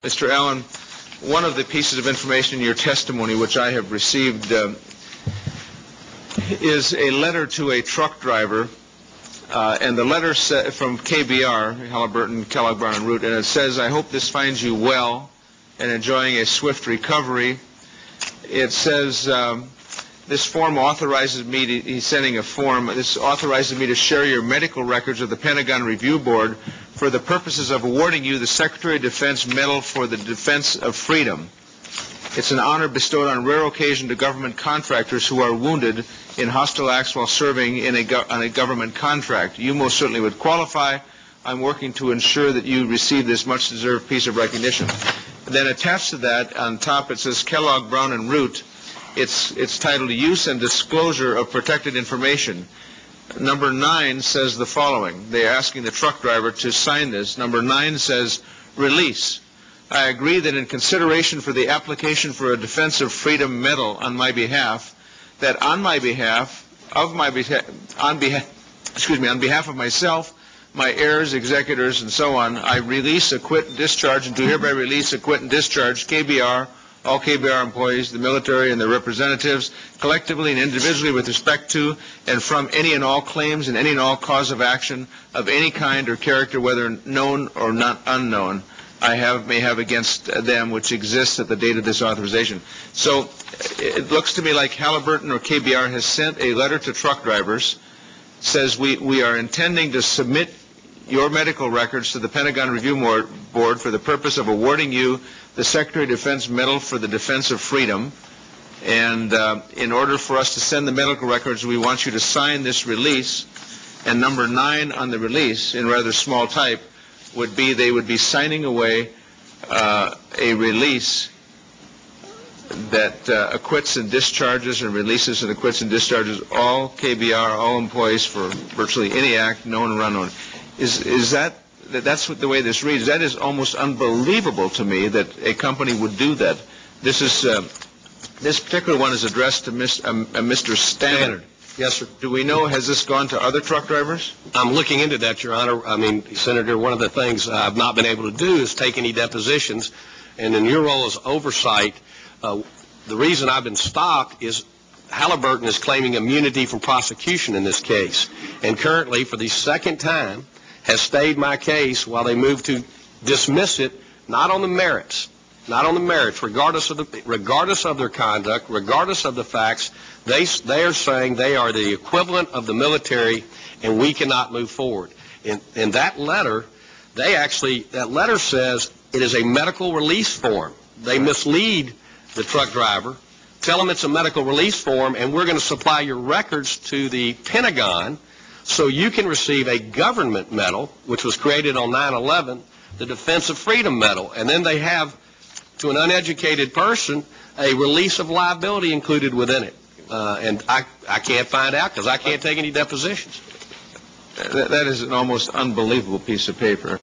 Mr. Allen, one of the pieces of information in your testimony which I have received is a letter to a truck driver, and the letter from KBR, Halliburton, Kellogg Brown and Root, and it says, "I hope this finds you well and enjoying a swift recovery." It says, this form authorizes me to, he's sending a form, this authorizes me to share your medical records with the Pentagon Review Board for the purposes of awarding you the Secretary of Defense Medal for the Defense of Freedom. It's an honor bestowed on rare occasion to government contractors who are wounded in hostile acts while serving on a government contract. You most certainly would qualify. I'm working to ensure that you receive this much-deserved piece of recognition. And then attached to that, on top, it says Kellogg, Brown and Root. It's titled Use and Disclosure of Protected Information. Number 9 says the following. They're asking the truck driver to sign this. Number 9 says, "Release. I agree that in consideration for the application for a Defense of Freedom Medal on my behalf, that on behalf of myself, my heirs, executors, and so on, I release, acquit, and discharge, and do hereby release, acquit, and discharge KBR, all KBR employees, the military, and their representatives, collectively and individually with respect to and from any and all claims and any and all cause of action of any kind or character, whether known or not unknown, I may have against them which exists at the date of this authorization." So it looks to me like Halliburton or KBR has sent a letter to truck drivers, says we are intending to submit your medical records to the Pentagon Review Board for the purpose of awarding you the Secretary of Defense Medal for the Defense of Freedom, and in order for us to send the medical records, we want you to sign this release. And number 9 on the release, in rather small type, would be they would be signing away a release that acquits and discharges and releases and acquits and discharges all KBR, all employees for virtually any act, known or unknown. Is that's what the way this reads? That is almost unbelievable to me that a company would do that. This is this particular one is addressed to Mr. Stannard. Yes, sir. Do we know, has this gone to other truck drivers? I'm looking into that, Your Honor. I mean, Senator, one of the things I've not been able to do is take any depositions, and in your role as oversight, the reason I've been stopped is Halliburton is claiming immunity from prosecution in this case, and currently, for the second time, has stayed my case while they move to dismiss it, not on the merits, regardless of their conduct, regardless of the facts. They are saying they are the equivalent of the military, and we cannot move forward. In that letter, that letter says it is a medical release form. They mislead the truck driver, tell them it's a medical release form, and we're going to supply your records to the Pentagon so you can receive a government medal, which was created on 9/11, the Defense of Freedom Medal. And then they have, to an uneducated person, a release of liability included within it. And I can't find out because I can't take any depositions. That is an almost unbelievable piece of paper.